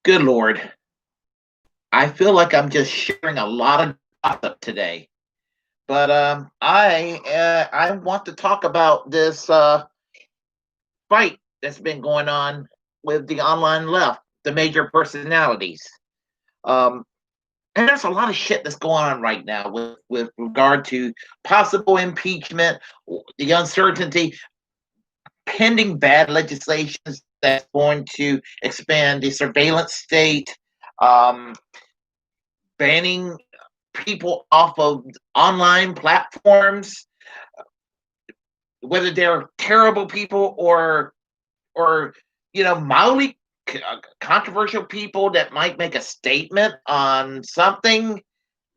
Good Lord. I feel like I'm just sharing a lot of gossip today. But I want to talk about this fight that's been going on with the online left, the major personalities. Um, and there's a lot of shit that's going on right now with regard to possible impeachment, the uncertainty, pending bad legislation that's going to expand the surveillance state, um, banning people off of online platforms, whether they're terrible people or mildly controversial people that might make a statement on something.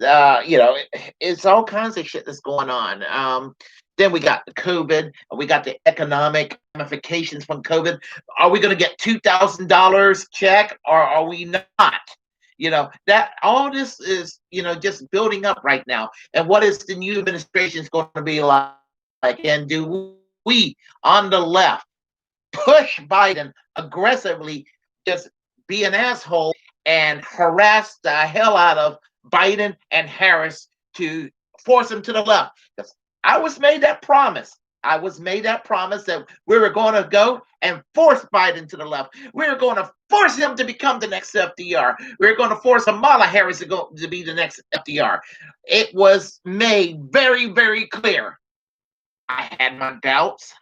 It's all kinds of shit that's going on. Then we got the COVID, we got the economic ramifications from COVID. Are we going to get $2,000 check or are we not? That all this is just building up right now. And what is the new administration is going to be like? And do we on the left push Biden aggressively, just be an asshole and harass the hell out of Biden and Harris to force him to the left? Because I was made that promise. I was made that promise that we were going to go and force Biden to the left. We were going to force him to become the next FDR. We were going to force Kamala Harris to be the next FDR. It was made very, very clear. I had my doubts.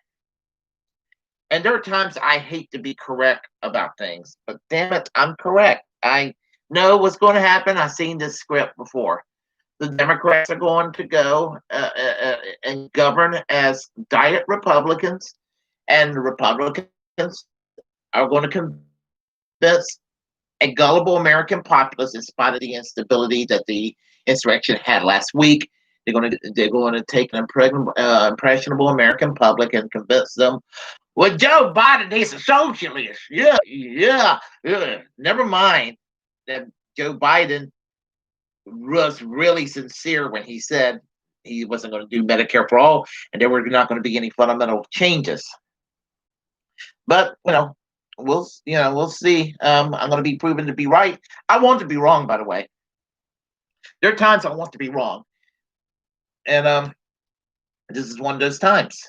And there are times I hate to be correct about things, but damn it, I'm correct. I know what's going to happen. I've seen this script before. The Democrats are going to go and govern as diet Republicans, and the Republicans are going to convince a gullible American populace, in spite of the instability that the insurrection had last week. They're going to take an impressionable American public and convince them, well, Joe Biden is a socialist. Yeah. Never mind that Joe Biden was really sincere when he said he wasn't going to do Medicare for all, and there were not going to be any fundamental changes. But we'll see. I'm going to be proven to be right. I want to be wrong, by the way. There are times I want to be wrong, and this is one of those times.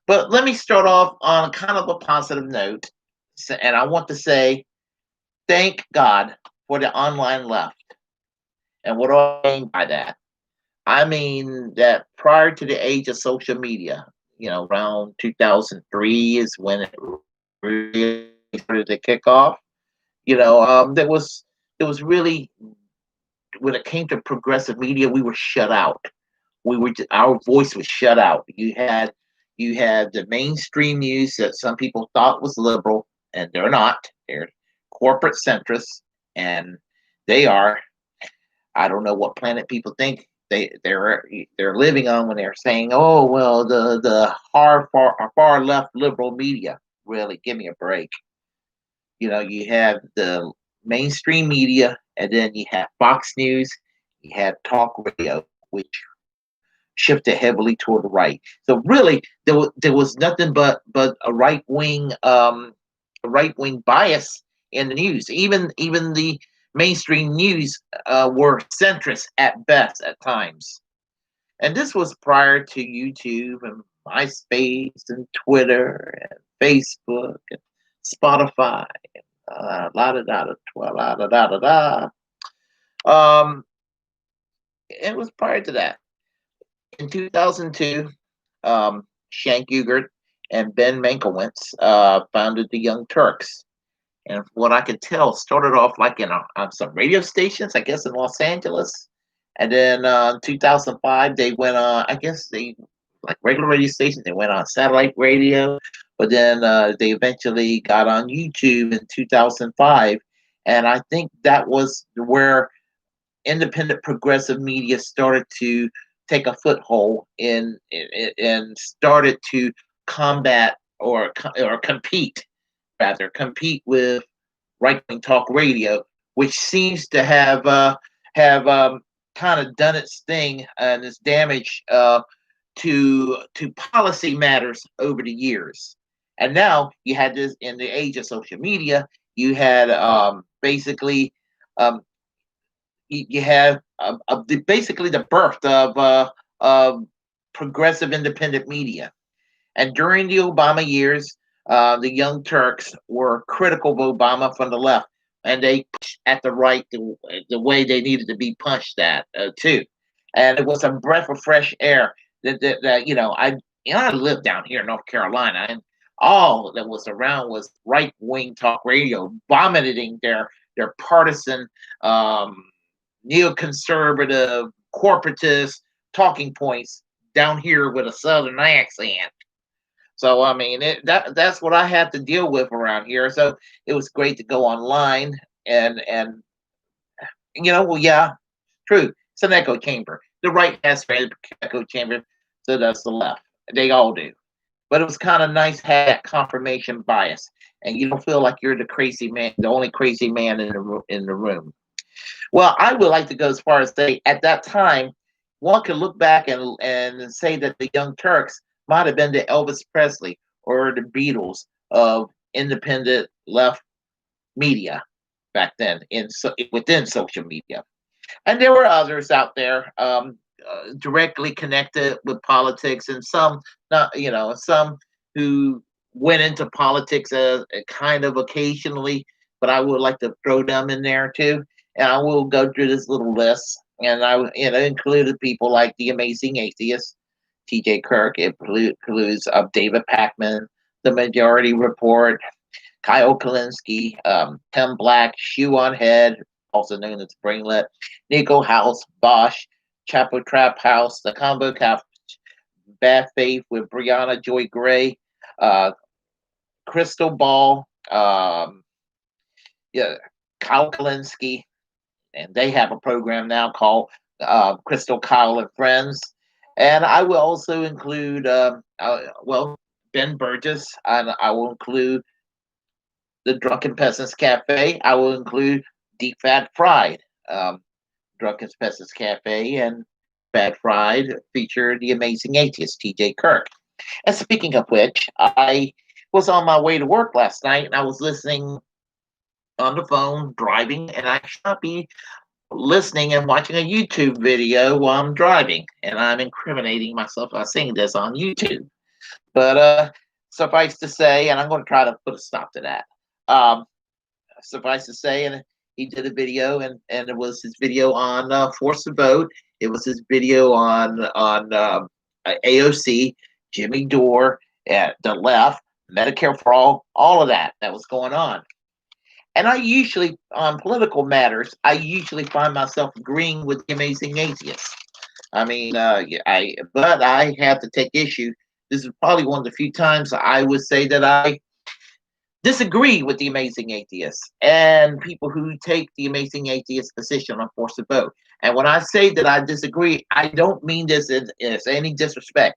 But let me start off on kind of a positive note, and I want to say thank God for the online left. And what do I mean by that? I mean that prior to the age of social media, around 2003 is when it really started to kick off. There was really, when it came to progressive media, we were shut out. Our voice was shut out. You had the mainstream news that some people thought was liberal, and they're not. They're corporate centrists, and they are. I don't know what planet people think they're living on when they're saying, "Oh, well, the far left liberal media." Really, give me a break. You have the mainstream media, and then you have Fox News, you have talk radio, which shifted heavily toward the right. So really, there was nothing but a right wing bias in the news. Even the mainstream news were centrist at best at times. And this was prior to YouTube and MySpace and Twitter and Facebook and Spotify. La da da da la da da da da. It was prior to that. In 2002, Shank Ugart and Ben Mankiewicz founded the Young Turks. And from what I could tell, started off like on some radio stations, I guess in Los Angeles. And then 2005, they went on, I guess they, like regular radio stations, they went on satellite radio. But then they eventually got on YouTube in 2005. And I think that was where independent progressive media started to take a foothold and started to combat or compete with right wing talk radio, which seems to have kind of done its thing and its damage to policy matters over the years. And now you had this in the age of social media. You had basically um, you have basically the birth of progressive independent media. And during the Obama years, the Young Turks were critical of Obama from the left, and they pushed at the right the way they needed to be punched at too. And it was a breath of fresh air that I live down here in North Carolina, and all that was around was right wing talk radio vomiting their partisan, um, neoconservative, corporatist talking points down here with a southern accent. So I mean, that's what I had to deal with around here. So it was great to go online and well, yeah, true. It's an echo chamber. The right has an echo chamber, so does the left. They all do. But it was kind of nice to have that confirmation bias, and you don't feel like you're the crazy man, the only crazy man in the room. Well, I would like to go as far as say at that time, one could look back and say that the Young Turks might have been the Elvis Presley or the Beatles of independent left media back then within social media. And there were others out there directly connected with politics, and some not, some who went into politics kind of occasionally. But I would like to throw them in there too, and I will go through this little list, and I included people like the Amazing Atheist, T.J. Kirk. It includes David Packman, The Majority Report, Kyle Kalinske, Tim Black, Shoe on Head, also known as Brainlet, Nico House, Bosch, Chapo Trap House, The Combo Couch, Bad Faith with Brianna Joy Gray, uh, Crystal Ball, yeah, Kyle Kalinske, and they have a program now called Crystal Kyle and Friends. And I will also include, Ben Burgess, and I will include the Drunken Peasants Cafe. I will include Deep Fat Fried. Drunken Peasants Cafe and Fat Fried feature the Amazing Atheist, TJ Kirk. And speaking of which, I was on my way to work last night and I was listening on the phone driving, and I should not be listening and watching a YouTube video while I'm driving. And I'm incriminating myself by saying this on YouTube. But suffice to say, and I'm going to try to put a stop to that. Suffice to say, and he did a video, and it was his video on Force the Vote. It was his video on AOC, Jimmy Dore, at the left, Medicare for all of that was going on. And I usually, on political matters, I usually find myself agreeing with the Amazing Atheist. I mean, but I have to take issue. This is probably one of the few times I would say that I disagree with the Amazing Atheist and people who take the Amazing Atheist position on Force the Vote. And when I say that I disagree, I don't mean this as any disrespect.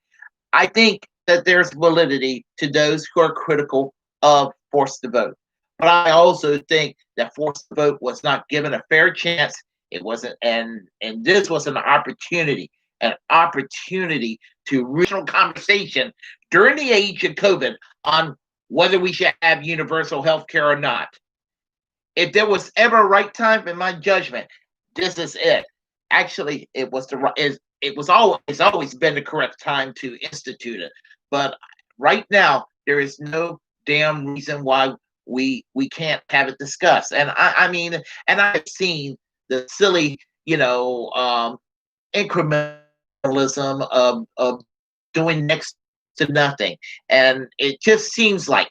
I think that there's validity to those who are critical of Force the Vote. But I also think that Force the Vote was not given a fair chance. It wasn't, and this was an opportunity to regional conversation during the age of COVID on whether we should have universal health care or not. If there was ever a right time, in my judgment, this is it. Actually, it was always been the correct time to institute it. But right now, there is no damn reason why we can't have it discussed. And I mean, and I've seen the silly, incrementalism of doing next to nothing. And it seems like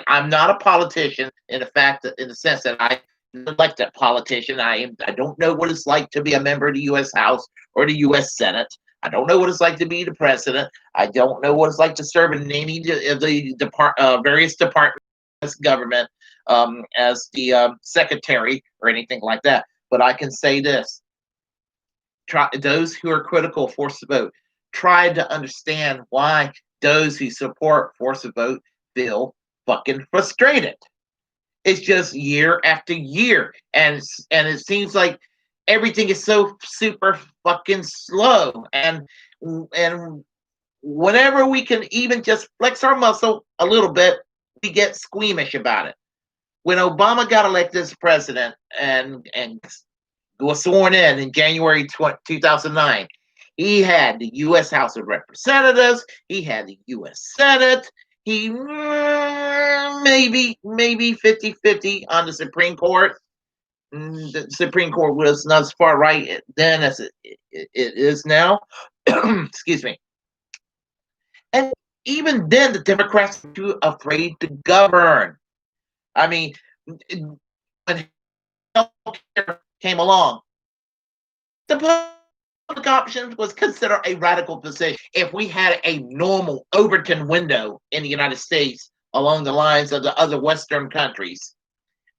I'm not a politician in the sense that I elect a politician. I don't know what it's like to be a member of the U.S. House or the U.S. Senate. I don't know what it's like to be the president. I don't know what it's like to serve in any of the various departments of government as the secretary or anything like that. But I can say this: those who are critical of Force the Vote try to understand why those who support Force the Vote feel fucking frustrated. It's just year after year, and it seems like everything is so super fucking slow, and whenever we can even just flex our muscle a little bit, we get squeamish about it. when Obama got elected as president and was sworn in January 2009, he had the U.S. House of Representatives, he had the U.S. Senate, he maybe 50-50 on the Supreme Court. The Supreme Court was not as far right then as it is now. Excuse me. And even then, the Democrats were too afraid to govern. I mean, when healthcare came along, the public option was considered a radical position. If we had a normal Overton window in the United States along the lines of the other Western countries,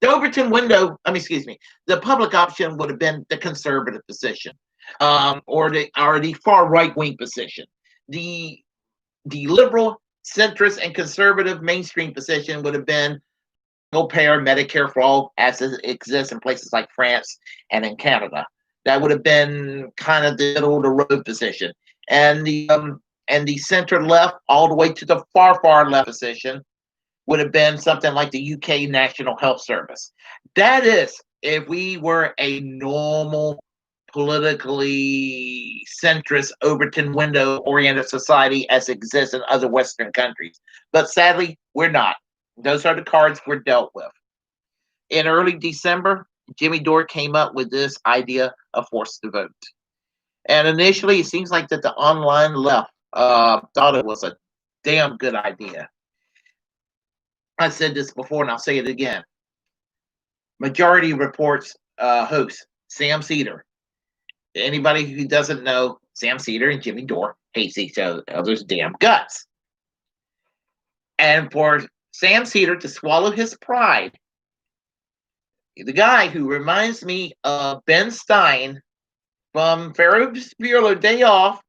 the Overton window, the public option would have been the conservative position, or the far right wing position. The liberal, centrist, and conservative mainstream position would have been single payer Medicare for all, as it exists in places like France and in Canada. That would have been kind of the middle of the road position, and the center left all the way to the far left position would have been something like the UK National Health Service. That is, if we were a normal, politically centrist, Overton window oriented society as exists in other Western countries. But sadly, we're not. Those are the cards we're dealt with. In early December, Jimmy Dore came up with this idea of force to vote. And initially, it seems like that the online left thought it was a damn good idea. I said this before, and I'll say it again. Majority Reports host Sam Cedar. Anybody who doesn't know, Sam Cedar and Jimmy Dore hates each other's damn guts. And for Sam Cedar to swallow his pride, the guy who reminds me of Ben Stein from Ferris Bueller Day Off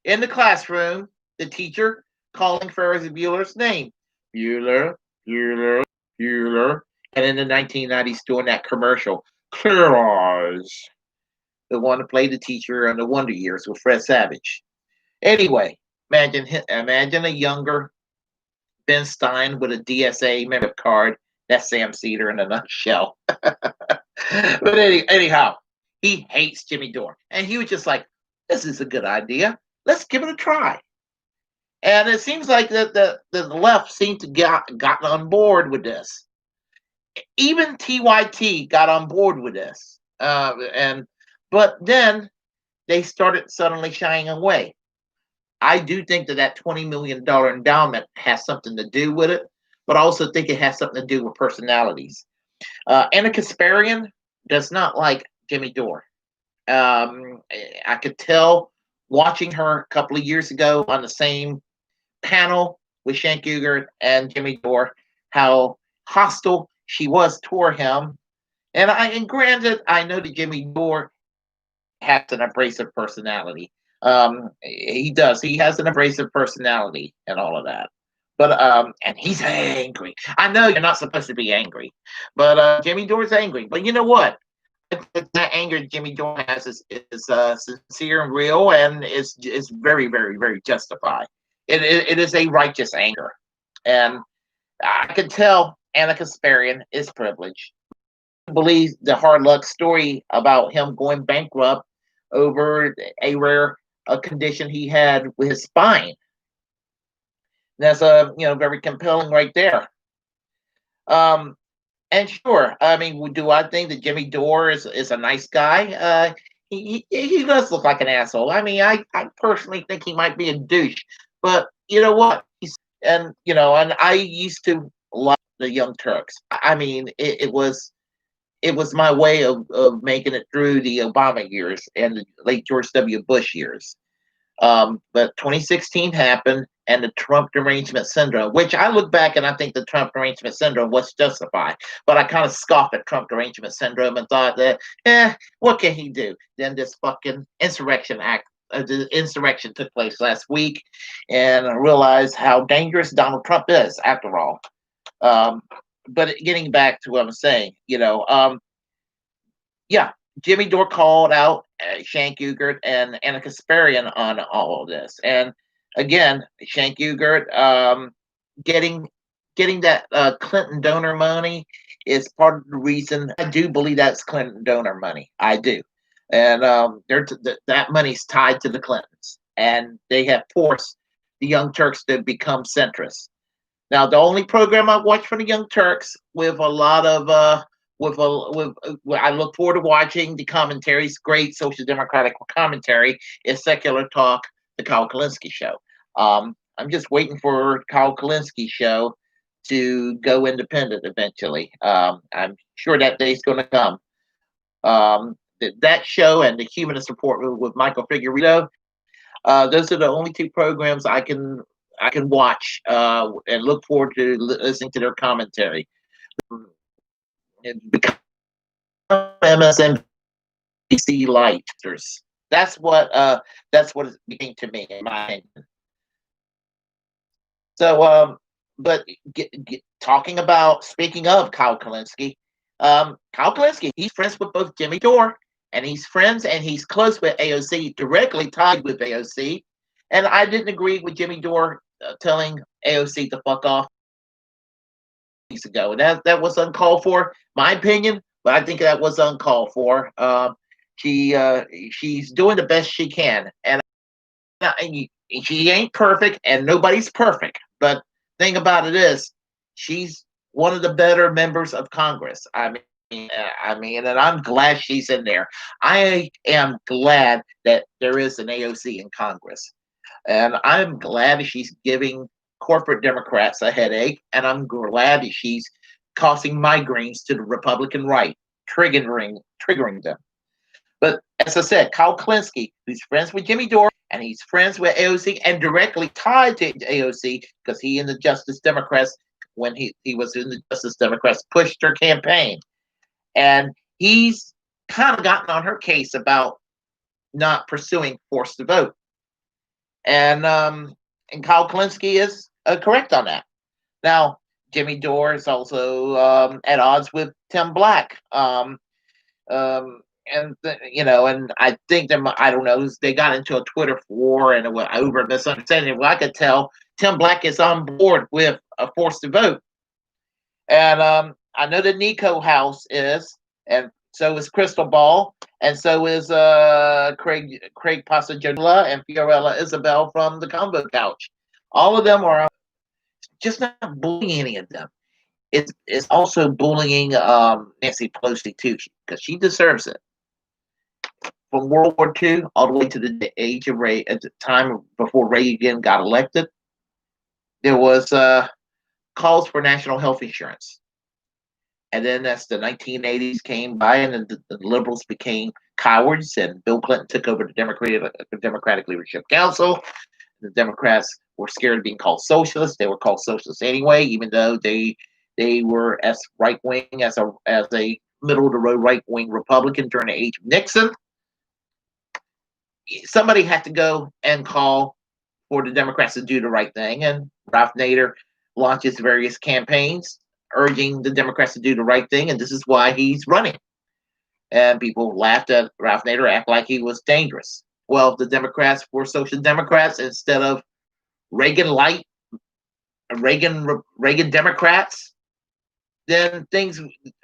in the classroom, the teacher calling Ferris Bueller's name. Bueller, Bueller, Bueller. And in the 1990s, doing that commercial, Clear Eyes. The one that played the teacher in the Wonder Years with Fred Savage. Anyway, imagine a younger Ben Stein with a DSA membership card. That's Sam Cedar in a nutshell. But anyhow, he hates Jimmy Dore. And he was just like, this is a good idea. Let's give it a try. And it seems like the left seemed to gotten on board with this. Even TYT got on board with this. But then they started suddenly shying away. I do think that $20 million endowment has something to do with it, but I also think it has something to do with personalities. Anna Kasparian does not like Jimmy Dore. I could tell watching her a couple of years ago on the same panel with Cenk Uygur and Jimmy Dore, how hostile she was toward him. And granted, I know that Jimmy Dore has an abrasive personality. He does. He has an abrasive personality and all of that. But and he's angry. I know you're not supposed to be angry, but Jimmy Dore's angry. But you know what? That anger Jimmy Dore has is sincere and real, and is very, very, very justified. It is a righteous anger, and I can tell Anna Kasparian is privileged. Believes the hard luck story about him going bankrupt over a rare condition he had with his spine. That's very compelling right there. And sure, I mean, do I think that Jimmy Dore is a nice guy? He does look like an asshole. I mean, I personally think he might be a douche, but you know what? And I used to love the Young Turks. I mean, it was my way of making it through the Obama years and the late George W. Bush years. But 2016 happened, and the Trump derangement syndrome, which I look back and I think the Trump derangement syndrome was justified. But I kind of scoffed at Trump derangement syndrome and thought that, what can he do? Then this fucking the insurrection took place last week, and I realized how dangerous Donald Trump is, after all. But getting back to what I'm saying, Jimmy Dore called out Cenk Uygur and Anna Kasparian on all of this, and again, Cenk Uygur getting getting that Clinton donor money is part of the reason. I do believe that's Clinton donor money. I do, and that money's tied to the Clintons, and they have forced the Young Turks to become centrists. Now, the only program I watch from the Young Turks with a lot of I look forward to watching the commentaries. Great social democratic commentary is Secular Talk, the Kyle Kalinske show. I'm just waiting for Kyle Kalinske show to go independent eventually. I'm sure that day's going to come. That show and the Humanist Report with Michael Figueredo. Those are the only two programs I can watch and look forward to listening to their commentary. And become MSNBC lighters. That's what it became to me, in my opinion. So, but speaking of Kyle Kalinske, he's friends with both Jimmy Dore, and he's close with AOC, directly tied with AOC. And I didn't agree with Jimmy Dore telling AOC to fuck off weeks ago. And that was uncalled for, my opinion, but I think that was uncalled for. She's doing the best she can, and she ain't perfect, and nobody's perfect. But thing about it is, she's one of the better members of Congress. And I'm glad she's in there. I am glad that there is an AOC in Congress, and I'm glad she's giving corporate Democrats a headache, and I'm glad that she's causing migraines to the Republican right, triggering them. But as I said, Kyle Kalinske, who's friends with Jimmy Dore, and he's friends with AOC and directly tied to AOC because he and the Justice Democrats, when he was in the Justice Democrats, pushed her campaign. And he's kind of gotten on her case about not pursuing Force the Vote. And Kyle Kalinske is correct on that. Now, Jimmy Dore is also at odds with Tim Black. And I think I don't know, they got into a Twitter war and it was over a misunderstanding. Well, I could tell Tim Black is on board with a Force the Vote, and I know that Nico House is, and so is Crystal Ball, and so is Craig Pasajola and Fiorella Isabel from the Combo Couch. All of them are just not bullying any of them. It's also bullying Nancy Pelosi too, because she deserves it. From World War II all the way to the age of at the time before Reagan got elected, there was calls for national health insurance. And then as the 1980s came by and the liberals became cowards and Bill Clinton took over the Democratic Leadership Council, the Democrats were scared of being called socialists. They were called socialists anyway, even though they were as right wing as a middle of the road right wing Republican during the age of Nixon. Somebody had to go and call for the Democrats to do the right thing, and Ralph Nader launches various campaigns urging the Democrats to do the right thing, and this is why he's running. And people laughed at Ralph Nader, act like he was dangerous. Well, if the Democrats were social democrats instead of Reagan light, Reagan Democrats, then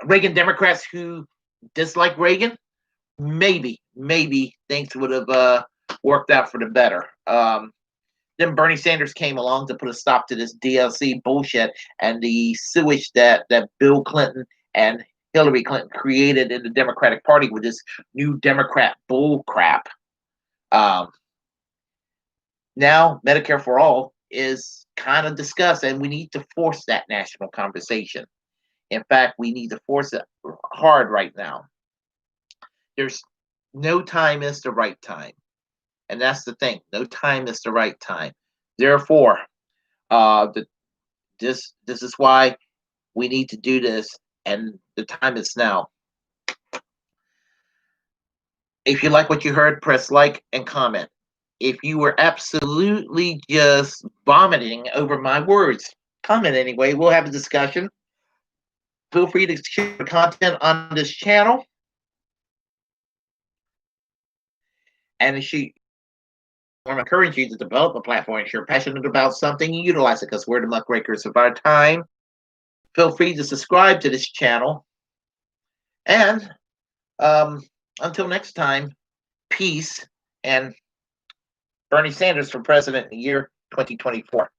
Reagan Democrats who dislike Reagan, maybe things would have worked out for the better. Then Bernie Sanders came along to put a stop to this DLC bullshit and the sewage that Bill Clinton and Hillary Clinton created in the Democratic Party with this new Democrat bull crap. Now Medicare for All is kind of discussed, and we need to force that national conversation. In fact, we need to force it hard right now. There's no time is the right time. And that's the thing. No time is the right time. Therefore, this is why we need to do this, and the time is now. If you like what you heard, press like and comment. If you were absolutely just vomiting over my words, comment anyway. We'll have a discussion. Feel free to share content on this channel. And I'm encouraging you to develop a platform. If you're passionate about something, you utilize it, because we're the muckrakers of our time. Feel free to subscribe to this channel. And until next time, peace, and Bernie Sanders for president in the year 2024.